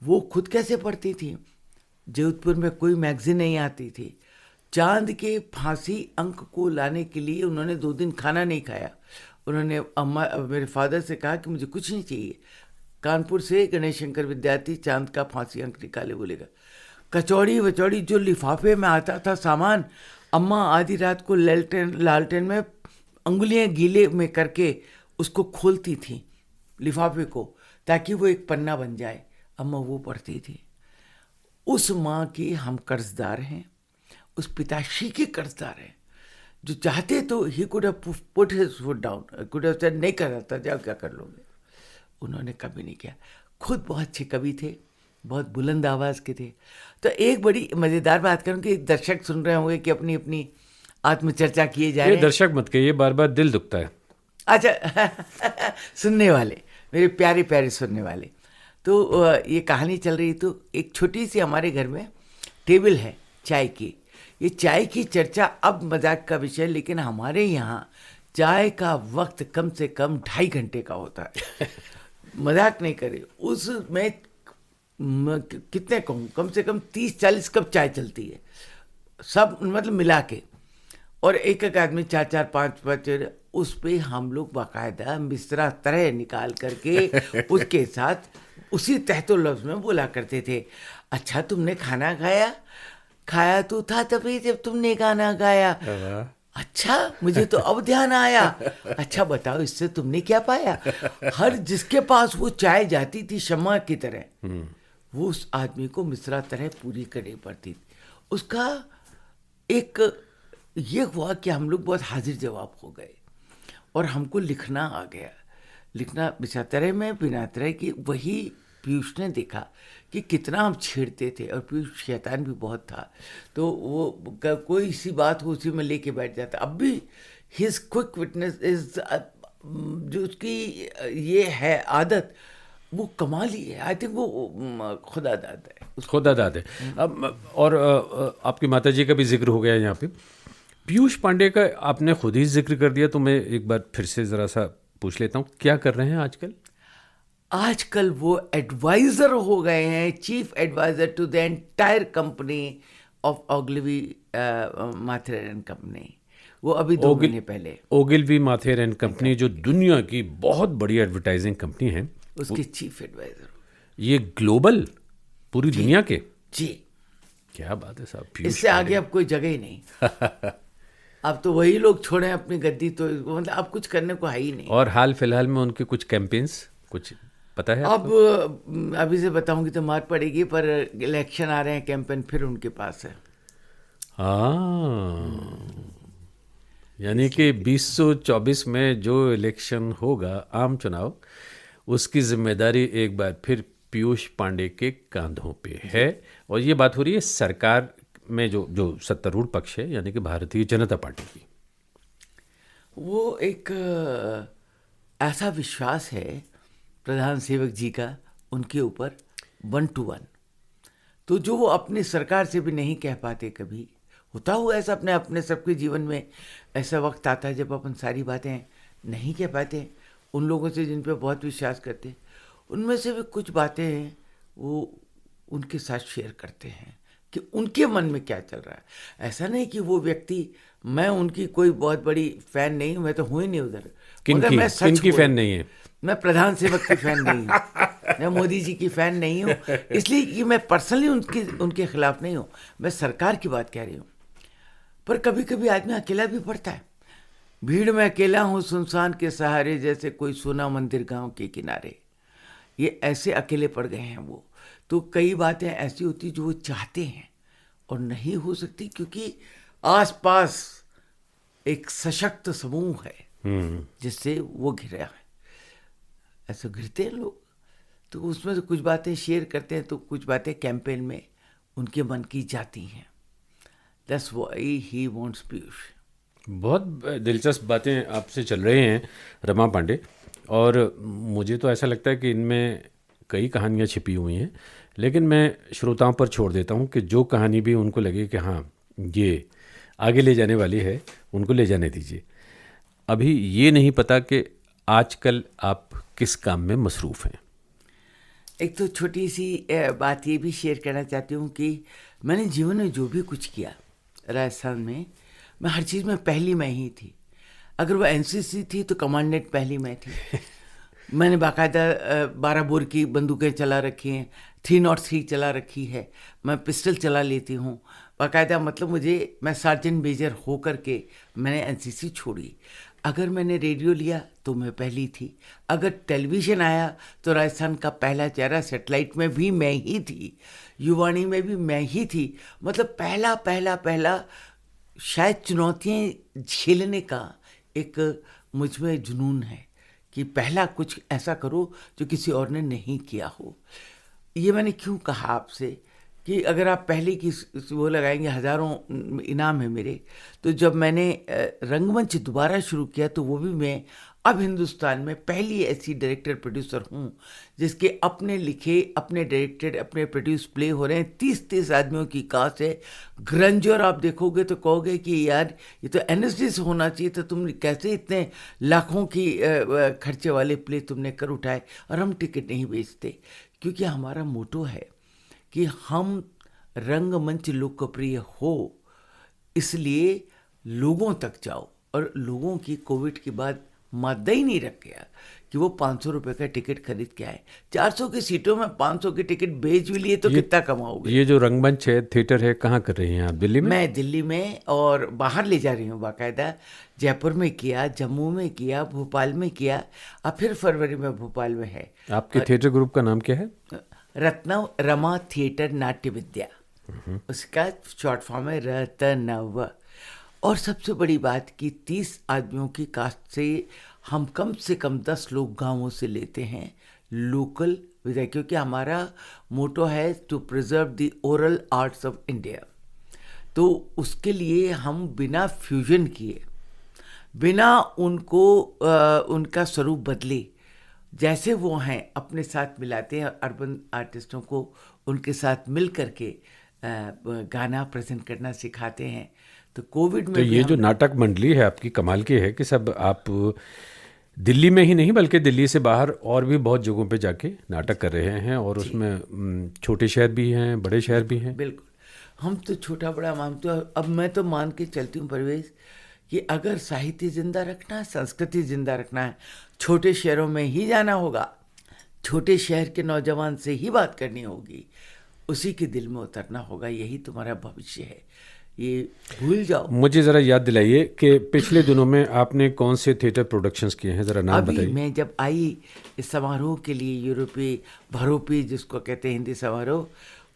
वो खुद कैसे पढ़ती थी। जोधपुर में कोई मैगजीन नहीं आती थी। चांद के फांसी अंक को लाने के लिए उन्होंने 2 दिन खाना नहीं खाया। उन्होंने अम्मा, मेरे फादर से कहा कि मुझे कुछ नहीं चाहिए। कानपुर से गणेश शंकर विद्यार्थी चांद का फांसी अंक निकाले, बोलेगा कचौड़ी वचौड़ी जो लिफाफे में आता था सामान, अम्मा आधी रात को लालटेन में अंगुलियां गीले में करके उसको खोलती थी लिफाफे को, ताकि वो एक पन्ना बन जाए। अम्मा वो पढ़ती थी। उस माँ के हम कर्जदार हैं, उस पिताश्री के कर्जदार हैं, जो चाहते तो he could have put his foot down, could have said नहीं कर सकता, जाओ क्या कर लोगे। उन्होंने कभी नहीं किया। खुद बहुत अच्छे कवि थे, बहुत बुलंद आवाज़ के थे। तो एक बड़ी मज़ेदार बात करूँ कि दर्शक सुन रहे होंगे कि अपनी अपनी आत्मचर्चा किए जा रहे हैं। दर्शक मत कहिए, बार बार दिल दुखता है। अच्छा सुनने वाले, मेरे प्यारे प्यारे सुनने वाले, तो ये कहानी चल रही। तो एक छोटी सी हमारे घर में टेबल है चाय की। ये चाय की चर्चा अब मजाक का विषय, लेकिन हमारे यहाँ चाय का वक्त कम से कम 2.5 घंटे का होता है। मजाक नहीं करे, उसमें कितने कहूँ, कम से कम 30-40 कप चाय चलती है, सब मतलब मिला के। और एक एक आदमी 4-4, 5-5, उस पे हम लोग बाकायदा मिश्रा तरह निकाल करके उसके साथ उसी तहतो लफ्ज में बोला करते थे, अच्छा तुमने खाना खाया? खाया तो था तभी जब तुमने गाना गाया। अच्छा, मुझे तो अब ध्यान आया। अच्छा बताओ, इससे तुमने क्या पाया? हर जिसके पास वो चाय जाती थी शम्मा की तरह, वो उस आदमी को मिश्रा तरह पूरी करनी पड़ती थी। उसका एक ये हुआ कि हम लोग बहुत हाजिर जवाब हो गए और हमको लिखना आ गया। लिखना बिना में बिना तरह की, वही पीयूष ने देखा कि कितना हम छेड़ते थे, और पीयूष शैतान भी बहुत था, तो वो कोई सी बात हो उसी में लेके बैठ जाता। अब भी हिज क्विक विटनेस इज, जो उसकी ये है आदत, वो कमाल ही है। आई थिंक वो खुदा दाद है, खुदा दाद है। अब और आपकी माता जी का भी जिक्र हो गया यहाँ पे, पीयूष पांडे का आपने खुद ही जिक्र कर दिया, तो मैं एक बार फिर से ज़रा सा पूछ लेता हूँ, क्या कर रहे हैं आजकल? आजकल वो एडवाइजर हो गए हैं, chief adviser to the entire company of Ogilvy Mather and company. वो अभी 2 महीने पहले ओगिलवी माथेर एंड कंपनी, जो दुनिया की बहुत बड़ी एडवर्टाइजिंग कंपनी है, उसके चीफ एडवाइजर। ये ग्लोबल पूरी दुनिया के? जी, क्या बात है साहब। इससे आगे अब कोई जगह ही नहीं। अब तो वही लोग छोड़े अपनी गद्दी, तो मतलब अब कुछ करने को है ही नहीं। और हाल फिलहाल में उनके कुछ कैंपेन्स कुछ पता है अब अभी से बताऊंगी तो मार पड़ेगी, पर इलेक्शन आ रहे हैं, कैंपेन फिर उनके पास है। हाँ, यानी कि 2024 में जो इलेक्शन होगा, आम चुनाव, उसकी जिम्मेदारी एक बार फिर पीयूष पांडे के कांधों पे है। और ये बात हो रही है सरकार में जो सत्तारूढ़ पक्ष है, यानी कि भारतीय जनता पार्टी की। वो एक ऐसा विश्वास है प्रधान सेवक जी का उनके ऊपर 1 to 1, तो जो वो अपनी सरकार से भी नहीं कह पाते। कभी होता हुआ ऐसा अपने सबके जीवन में ऐसा वक्त आता है जब अपन सारी बातें नहीं कह पाते उन लोगों से जिन पे बहुत विश्वास करते। उनमें से भी कुछ बातें हैं वो उनके साथ शेयर करते हैं कि उनके मन में क्या चल रहा है। ऐसा नहीं कि वो व्यक्ति, मैं उनकी कोई बहुत बड़ी फैन नहीं हूँ, मैं तो हूँ ही नहीं उधर। किनकी फैन नहीं है? मैं प्रधान सेवक की फैन नहीं हूँ, मैं मोदी जी की फैन नहीं हूँ, इसलिए कि मैं पर्सनली उनके खिलाफ नहीं हूँ, मैं सरकार की बात कह रही हूँ। पर कभी कभी आदमी अकेला भी पड़ता है। भीड़ में अकेला हूँ सुनसान के सहारे, जैसे कोई सोना मंदिर गांव के किनारे। ये ऐसे अकेले पड़ गए हैं वो। तो कई बातें ऐसी होती जो वो चाहते हैं और नहीं हो सकती, क्योंकि आसपास एक सशक्त समूह है जिससे वो घिरा है। ऐसे घिरते हैं लोग, तो उसमें से कुछ बातें शेयर करते हैं, तो कुछ बातें कैंपेन में उनके मन की जाती हैं। That's why he wants Piyush. बहुत दिलचस्प बातें आपसे चल रहे हैं रमा पांडे, और मुझे तो ऐसा लगता है कि इनमें कई कहानियाँ छिपी हुई हैं, लेकिन मैं श्रोताओं पर छोड़ देता हूँ कि जो कहानी भी उनको लगे कि हाँ ये आगे ले जाने वाली है, उनको ले जाने दीजिए। अभी ये नहीं पता कि आजकल आप किस काम में मसरूफ़ हैं। एक तो छोटी सी बात ये भी शेयर करना चाहती हूँ कि मैंने जीवन में जो भी कुछ किया राजस्थान में, मैं हर चीज़ में पहली मैं ही थी। अगर वो एनसीसी थी तो कमांडेंट पहली मैं थी। मैंने बाकायदा 12 बोर की बंदूकें चला रखी हैं, 303 चला रखी है, मैं पिस्टल चला लेती हूँ बाकायदा। मतलब मैं सार्जेंट मेजर हो करके मैंने एनसीसी छोड़ी। अगर मैंने रेडियो लिया तो मैं पहली थी। अगर टेलीविज़न आया तो राजस्थान का पहला चेहरा, सेटेलाइट में भी मैं ही थी, युवाणी में भी मैं ही थी। मतलब पहला शायद चुनौतियाँ झेलने का एक मुझ में जुनून है कि पहला कुछ ऐसा करो जो किसी और ने नहीं किया हो। ये मैंने क्यों कहा आपसे कि अगर आप पहले की वो लगाएंगे, हज़ारों इनाम है मेरे। तो जब मैंने रंगमंच दोबारा शुरू किया तो वो भी मैं अब हिंदुस्तान में पहली ऐसी डायरेक्टर प्रोड्यूसर हूँ जिसके अपने लिखे, अपने डायरेक्टेड, अपने प्रोड्यूस प्ले हो रहे हैं। 30-30 आदमियों की कास्ट है। ग्रंजर आप देखोगे तो कहोगे कि यार ये तो एनएसडी से होना चाहिए, तो तुम कैसे इतने लाखों की खर्चे वाले प्ले तुमने कर उठाए। और हम टिकट नहीं बेचते, क्योंकि हमारा मोटो है कि हम रंगमंच लोकप्रिय हो, इसलिए लोगों तक जाओ। और लोगों की कोविड के बाद मादा ही नहीं रख गया कि वो 500 रुपये का टिकट खरीद के आए। 400 की सीटों में 500 की टिकट बेच भी लिए तो कितना कमाओगे। ये जो रंगमंच है, थिएटर है, कहाँ कर रही हैं आप? दिल्ली में? मैं दिल्ली में और बाहर ले जा रही हूँ बाकायदा। जयपुर में किया, जम्मू में किया, भोपाल में किया, अब फिर फरवरी में भोपाल में है। आपके थिएटर ग्रुप का नाम क्या है? रत्नव रमा थिएटर नाट्य विद्या, उसका शॉर्ट फॉर्म है रत्नव। और सबसे बड़ी बात कि 30 आदमियों की कास्ट से हम कम से कम 10 लोग गांवों से लेते हैं, लोकल विद्या, क्योंकि हमारा मोटो है to preserve the oral arts of India. तो उसके लिए हम बिना फ्यूजन किए, बिना उनको उनका स्वरूप बदले, जैसे वो हैं अपने साथ मिलाते हैं। अर्बन आर्टिस्टों को उनके साथ मिल करके गाना प्रेजेंट करना सिखाते हैं। तो कोविड में तो ये जो नाटक मंडली है आपकी, कमाल की है कि सब आप दिल्ली में ही नहीं बल्कि दिल्ली से बाहर और भी बहुत जगहों पे जाके नाटक कर रहे हैं, और उसमें छोटे शहर भी हैं, बड़े शहर भी हैं। बिल्कुल, हम तो छोटा बड़ा मानते हैं। अब मैं तो मान के चलती हूँ परवेज कि अगर साहित्य जिंदा रखना है, संस्कृति जिंदा रखना है, छोटे शहरों में ही जाना होगा, छोटे शहर के नौजवान से ही बात करनी होगी, उसी के दिल में उतरना होगा। यही तुम्हारा भविष्य है, ये भूल जाओ। मुझे ज़रा याद दिलाइए कि पिछले दिनों में आपने कौन से थिएटर प्रोडक्शंस किए हैं, ज़रा नाम बताइए। मैं जब आई इस समारोह के लिए, यूरोपीय भरोपी जिसको कहते हैं हिंदी समारोह,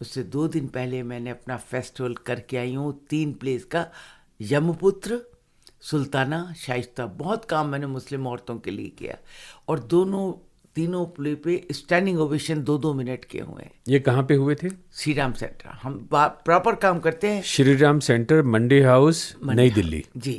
उससे 2 दिन पहले मैंने अपना फेस्टिवल करके आई हूँ 3 प्लेस का। यमपुत्र, सुल्ताना, शाइस्ता। बहुत काम मैंने मुस्लिम औरतों के लिए किया, और तीनों प्ले पे स्टैंडिंग ओवेशन 2-2 मिनट के हुए। ये कहाँ पे हुए थे? श्री राम सेंटर। हम प्रॉपर काम करते हैं। श्री राम सेंटर, मंडी हाउस, नई दिल्ली। जी,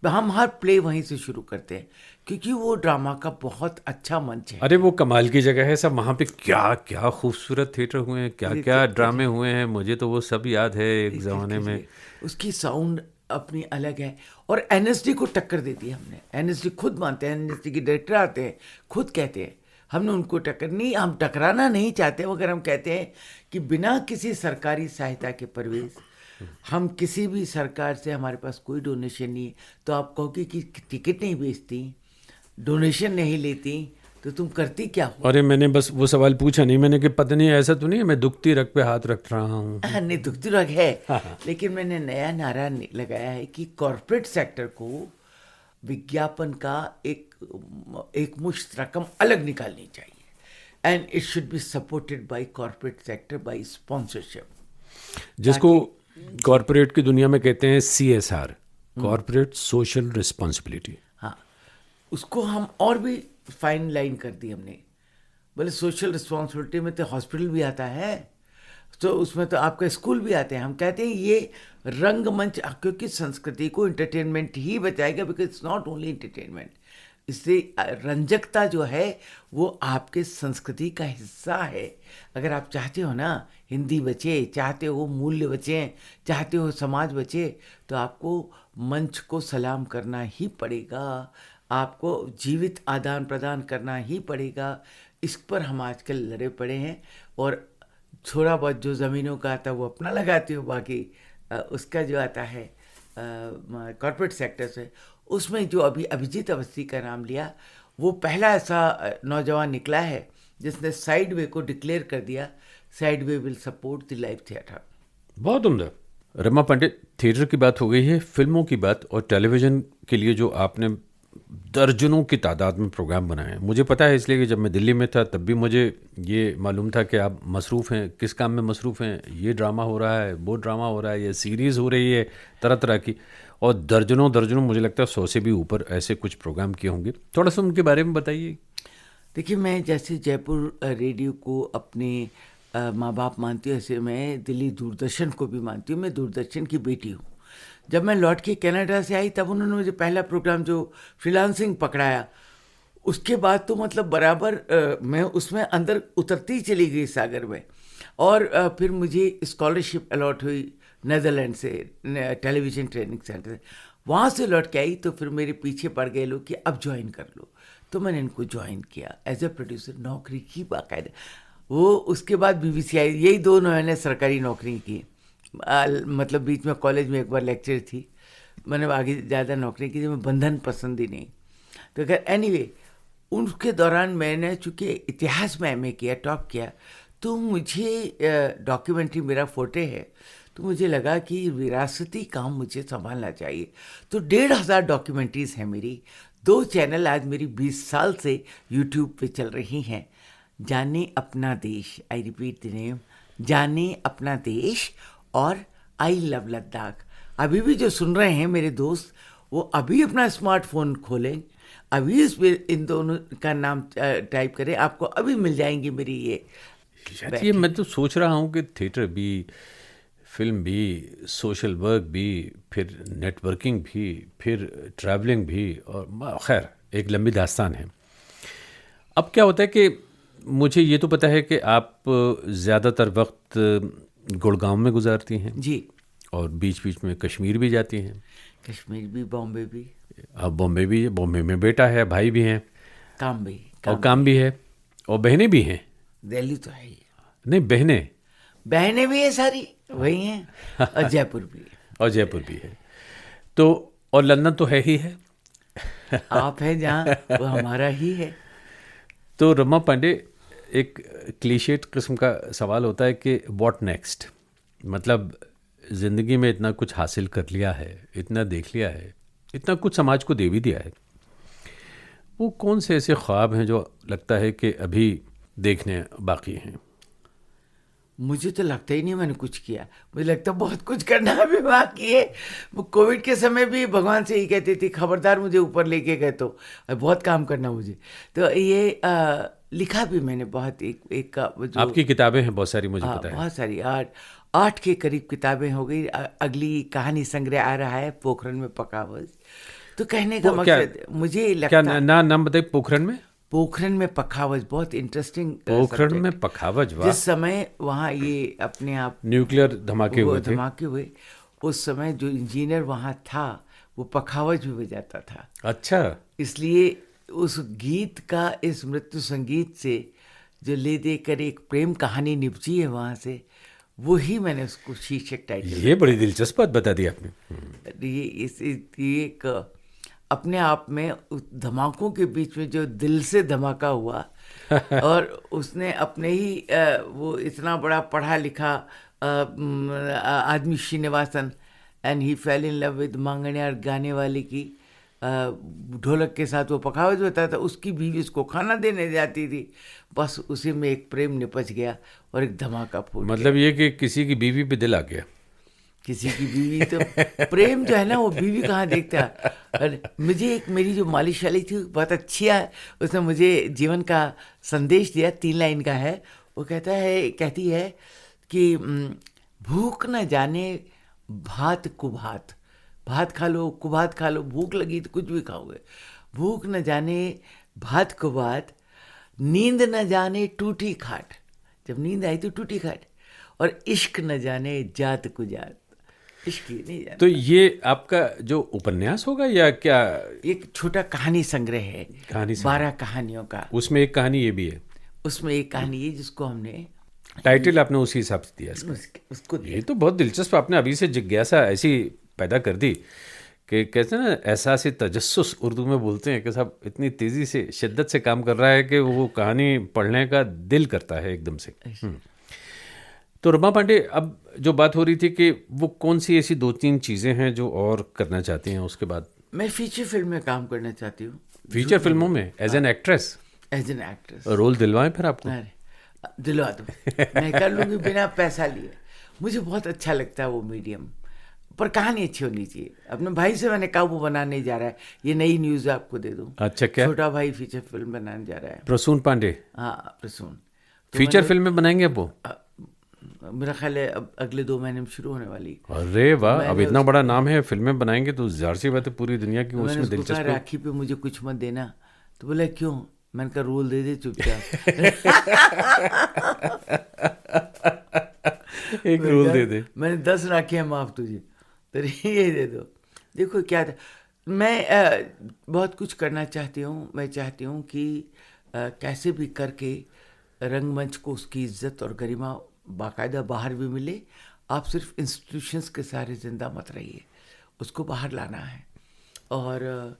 हम हर प्ले वहीं से शुरू करते हैं, क्योंकि वो ड्रामा का बहुत अच्छा मंच है। अरे वो कमाल की जगह है सब। वहाँ पे क्या क्या खूबसूरत थिएटर हुए हैं, क्या क्या ड्रामे हुए हैं, मुझे तो वो सब याद है एक ज़माने में। उसकी साउंड अपनी अलग है, और एनएसडी को टक्कर देती है हमने। एनएसडी खुद मानते हैं, एनएसडी के डायरेक्टर आते हैं, खुद कहते हैं हमने उनको टक्कर नहीं, हम टकराना नहीं चाहते। मगर हम कहते हैं कि बिना किसी सरकारी सहायता के परवेज, हम किसी भी सरकार से, हमारे पास कोई डोनेशन नहीं है, तो आप कहोगे कि टिकट नहीं बेचती, डोनेशन नहीं लेती, तो तुम करती क्या हो? अरे मैंने बस वो सवाल पूछा नहीं, मैंने कि पता नहीं ऐसा तो नहीं है मैं दुखती रग पे हाथ रख रहा हूँ। नहीं, दुखती रग है। लेकिन मैंने नया नारा लगाया है कि कॉरपोरेट सेक्टर को विज्ञापन का एक मुश्त रकम अलग निकालनी चाहिए, and it should be supported by corporate sector, by sponsorship, जिसको कॉरपोरेट की दुनिया में कहते हैं CSR, कॉरपोरेट सोशल रिस्पॉन्सिबिलिटी। हाँ, उसको हम और भी फाइन लाइन कर दी हमने। बोले सोशल रिस्पॉन्सिबिलिटी में तो हॉस्पिटल भी आता है, तो उसमें तो आपका स्कूल भी आते हैं। हम कहते हैं ये रंगमंच, क्योंकि संस्कृति को एंटरटेनमेंट ही बचाएगा, because it's not only entertainment. इससे रंजकता जो है वो आपके संस्कृति का हिस्सा है। अगर आप चाहते हो ना हिंदी बचे, चाहते हो मूल्य बचे, चाहते हो समाज बचे, तो आपको मंच को सलाम करना ही पड़ेगा, आपको जीवित आदान प्रदान करना ही पड़ेगा। इस पर हम आजकल लड़े पड़े हैं, और थोड़ा बहुत जो ज़मीनों का आता है वो अपना लगाती हो, बाकी उसका जो आता है कॉर्पोरेट सेक्टर से, उसमें जो अभी अभिजीत अवस्थी का नाम लिया, वो पहला ऐसा नौजवान निकला है जिसने साइड वे को डिक्लेयर कर दिया, side way will support the live theatre. बहुत उम्दा। रमा पांडे, थिएटर की बात हो गई है, फिल्मों की बात, और टेलीविज़न के लिए जो आपने दर्जनों की तादाद में प्रोग्राम बनाए हैं, मुझे पता है इसलिए कि जब मैं दिल्ली में था तब भी मुझे ये मालूम था कि आप मसरूफ़ हैं। किस काम में मसरूफ़ हैं? ये ड्रामा हो रहा है, वो ड्रामा हो रहा है, ये सीरीज़ हो रही है तरह तरह की, और दर्जनों मुझे लगता है 100 से भी ऊपर ऐसे कुछ प्रोग्राम किए होंगे। थोड़ा सा उनके बारे में बताइए। देखिए, मैं जैसे जयपुर रेडियो को अपने माँ बाप मानती हूँ, ऐसे मैं दिल्ली दूरदर्शन को भी मानती हूँ। मैं दूरदर्शन की बेटी हूँ, जब मैं लौट के कनाडा से आई तब उन्होंने मुझे पहला प्रोग्राम जो फ्रीलांसिंग पकड़ाया, उसके बाद तो मतलब बराबर मैं उसमें अंदर उतरती ही चली गई सागर में। और फिर मुझे स्कॉलरशिप अलॉट हुई नेदरलैंड से, टेलीविज़न ट्रेनिंग सेंटर से। वहाँ से लौट के आई तो फिर मेरे पीछे पड़ गए लोग कि अब ज्वाइन कर लो, तो मैंने इनको ज्वाइन किया एज ए प्रोड्यूसर, नौकरी की बाकायदा। वो उसके बाद BBC आई, यही 2 मैंने सरकारी नौकरी की। मतलब बीच में कॉलेज में एक बार लेक्चर थी, मैंने आगे ज़्यादा नौकरी की, मैं बंधन पसंद ही नहीं। तो खैर एनीवे, उनके दौरान मैंने चूँकि इतिहास में MA किया, टॉप किया, तो मुझे डॉक्यूमेंट्री मेरा फोटे है, तो मुझे लगा कि विरासती काम मुझे संभालना चाहिए। तो 1,500 डॉक्यूमेंट्रीज़ हैं मेरी। 2 चैनल आज मेरी 20 साल से YouTube पे चल रही हैं। जाने अपना देश, आई रिपीट द नेम, जाने अपना देश, और आई लव लद्दाख। अभी भी जो सुन रहे हैं मेरे दोस्त, वो अभी अपना स्मार्टफोन खोलें, अभी इस इन दोनों का नाम टाइप करें, आपको अभी मिल जाएंगी मेरी ये मैं तो सोच रहा हूँ कि थिएटर भी, फिल्म भी, सोशल वर्क भी, फिर नेटवर्किंग भी, फिर ट्रैवलिंग भी, और खैर एक लंबी दास्तान है। अब क्या होता है कि मुझे ये तो पता है कि आप ज़्यादातर वक्त गुड़गांव में गुजारती हैं जी, और बीच बीच में कश्मीर भी जाती हैं। कश्मीर भी, बॉम्बे भी। अब बॉम्बे भी, बॉम्बे में बेटा है, भाई भी हैं, काम भी, और काम भी है, और बहनें भी हैं। दिल्ली तो है ही। नहीं, बहनें भी है सारी, वही हैं, और जयपुर भी। और जयपुर भी है, तो और लंदन तो है ही है। आप हैं जहाँ, वो हमारा ही है। तो रमा पांडे, एक क्लीशेट किस्म का सवाल होता है कि व्हाट नेक्स्ट, मतलब ज़िंदगी में इतना कुछ हासिल कर लिया है, इतना देख लिया है, इतना कुछ समाज को दे भी दिया है, वो कौन से ऐसे ख्वाब हैं जो लगता है कि अभी देखने बाकी हैं? मुझे तो लगता ही नहीं मैंने कुछ किया, मुझे लगता बहुत कुछ करना भी बाकी है। वो कोविड के समय भी भगवान से ही कहती थी, खबरदार मुझे ऊपर लेके गए तो बहुत काम करना मुझे। तो ये लिखा भी मैंने बहुत, एक का जो आपकी किताबें हैं बहुत सारी, मुझे पता है। बहुत सारी, 8 के करीब किताबें हो गई। अगली कहानी संग्रह आ रहा है, पोखरन में पखावज। तो कहने का मकसद मुझे लगता, क्या नाम बताइए? पोखरन में पखावज बहुत इंटरेस्टिंग। पोखरन में पखावज, वाह। जिस समय वहाँ ये अपने आप न्यूक्लियर धमाके हुए, उस समय जो इंजीनियर वहाँ था वो पखावज भी बजाता था। अच्छा, इसलिए उस गीत का, इस मृत्यु संगीत से जो ले देकर एक प्रेम कहानी निपजी है वहाँ से, वही मैंने उसको शीर्षक टाइटल। ये बड़ी दिलचस्प बात बता दी आपने। ये एक अपने आप में धमाकों के बीच में जो दिल से धमाका हुआ और उसने अपने ही वो इतना बड़ा पढ़ा लिखा आदमी, Srinivasan, and he fell in love with Manganiyar गाने वाले की ढोलक के साथ वो पखावज होता था। उसकी बीवी उसको खाना देने जाती थी, बस उसी में एक प्रेम निपज गया और एक धमाका फूट। मतलब ये कि किसी की बीवी पे दिल आ गया। किसी की बीवी, तो प्रेम जो है ना, वो बीवी कहाँ देखता है। और मुझे एक मेरी जो मालिश वाली थी बहुत अच्छी है, उसने मुझे जीवन का संदेश दिया, 3 लाइन का है। वो कहती है कि भूख न जाने भात कुभात, भात खा लो कुभात खा लो, भूख लगी तो कुछ भी खाओगे। भूख न जाने भात कुभात, नींद न जाने टूटी खाट, जब नींद आई तो टूटी खाट, और इश्क न जाने जात कुजात, इश्क ही नहीं जाने। तो ये आपका जो उपन्यास होगा या क्या? एक छोटा कहानी संग्रह है, 12 कहानियों का। उसमें एक कहानी ये भी है? उसमें एक कहानी है जिसको हमने टाइटल आपने उसी हिसाब से दिया उसको दिया। ये तो बहुत दिलचस्प, आपने अभी से जिज्ञासा ऐसी पैदा कर दी कि कहते हैं ना, एहसास तजस्सुस उर्दू में बोलते हैं कि साहब इतनी तेज़ी से, शिद्दत से काम कर रहा है कि वो कहानी पढ़ने का दिल करता है एकदम से। तो रमा पांडे, अब जो बात हो रही थी कि वो कौन सी ऐसी 2-3 चीज़ें हैं जो और करना चाहती हैं उसके बाद? मैं फीचर फिल्म में काम करना चाहती हूँ। फीचर फिल्मों में as an actress? As an actress. Role दिलवाएं फिर आपको? दिलवा दो, मैं कर लूँगी बिना पैसा लिए। मुझे बहुत अच्छा लगता है वो मीडियम, पर कहानी अच्छी होनी चाहिए। अपने भाई से मैंने कहा वो बनाने जा रहा है, ये नई न्यूज़ आपको दे दूँ। अच्छा, क्या? छोटा भाई फीचर फिल्म बनाने जा रहा है। प्रसून पांडे? हाँ, प्रसून। फीचर फिल्म में बनाएंगे वो? मेरा ख्याल है अब अगले 2 महीने में शुरू होने वाली। अरे वाह, अब इतना बड़ा नाम है, फिल्में बनाएंगे तो ज़ाहिर सी बात है पूरी दुनिया की मैंने उसमें उसको कहा दिलचस्पी। राखी पे मुझे कुछ मत देना, तो बोला क्यों? मैंने कहा रोल दे दे चुपचाप। एक रोल दे दे। मैंने 10 राखियाँ माफ तुझे, तो ये दे दो। देखो क्या था, मैं बहुत कुछ करना चाहती हूँ। मैं चाहती हूँ कि कैसे भी करके रंगमंच को उसकी इज्जत और गरिमा बाकायदा बाहर भी मिले। आप सिर्फ इंस्टीट्यूशंस के सारे जिंदा मत रहिए, उसको बाहर लाना है। और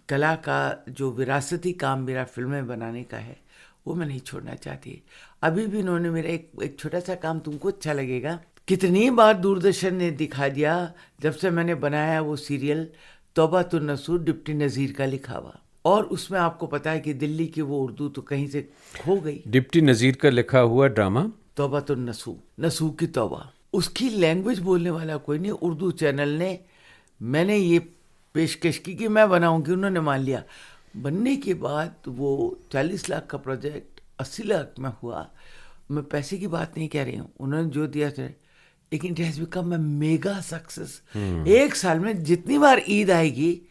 कला का जो विरासती काम मेरा फिल्में बनाने का है वो मैं नहीं छोड़ना चाहती। अभी भी इन्होंने मेरा एक छोटा सा काम तुमको अच्छा लगेगा, कितनी बार दूरदर्शन ने दिखा दिया जब से मैंने बनाया वो सीरियल तौबा तो नसूर डिप्टी नज़ीर का लिखा हुआ, और उसमें आपको पता है कि दिल्ली की वो उर्दू तो कहीं से खो गई। डिप्टी नज़ीर का लिखा हुआ ड्रामा तौबा तो नसू की तौबा, उसकी लैंग्वेज बोलने वाला कोई नहीं। उर्दू चैनल ने, मैंने ये पेशकश की कि मैं बनाऊंगी, उन्होंने मान लिया। बनने के बाद वो 40 लाख का प्रोजेक्ट 80 लाख में हुआ। मैं पैसे की बात नहीं कह रही हूँ, उन्होंने जो दिया था, लेकिन it has become a mega success. एक साल में जितनी बार ईद आएगी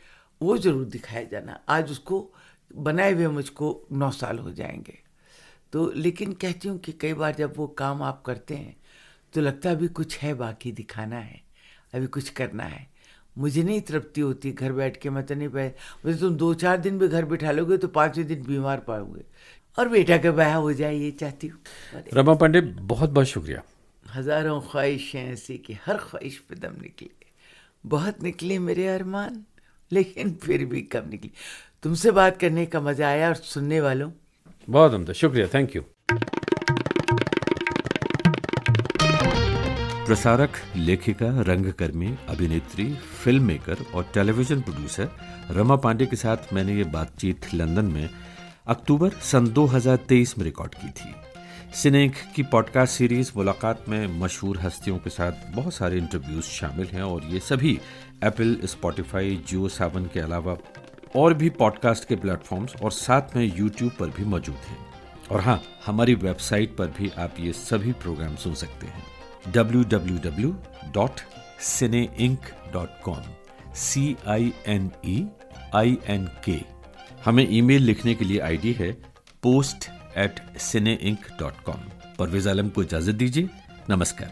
वो जरूर दिखाया जाना। आज उसको बनाए हुए मुझको 9 साल हो जाएंगे। तो लेकिन कहती हूँ कि कई बार जब वो काम आप करते हैं तो लगता है अभी कुछ है बाकी दिखाना है, अभी कुछ करना है। मुझे नहीं तृप्ति होती घर बैठ के, मैं तो नहीं पाए। मुझे तुम 2-4 दिन भी घर बिठा लोगे तो 5वें दिन बीमार पाओगे, और बेटा का ब्याह हो जाए ये चाहती हूँ। रमा पांडे, बहुत बहुत शुक्रिया। हज़ारों ख्वाहिशें ऐसी कि हर ख्वाहिश पे दम निकले। बहुत निकले मेरे अरमान, लेकिन फिर भी कम निकली। तुमसे बात करने का मज़ा आया, और सुनने वालों बहुत उम्दा, शुक्रिया, थैंक यू। प्रसारक, लेखिका, रंगकर्मी, अभिनेत्री, फिल्म मेकर और टेलीविजन प्रोड्यूसर रमा पांडे के साथ मैंने ये बातचीत लंदन में अक्टूबर सन 2023 में रिकॉर्ड की थी। सिनेक की पॉडकास्ट सीरीज मुलाकात में मशहूर हस्तियों के साथ बहुत सारे इंटरव्यूज शामिल हैं, और ये सभी एप्पल, स्पॉटिफाई, जियो सावन के अलावा और भी पॉडकास्ट के प्लेटफॉर्म्स और साथ में यूट्यूब पर भी मौजूद हैं। और हाँ, हमारी वेबसाइट पर भी आप ये सभी प्रोग्राम सुन सकते हैं, www.cineinc.com, CINEINK। हमें ईमेल लिखने के लिए आईडी है post@cineinc.com। परवेज आलम को इजाजत दीजिए, नमस्कार।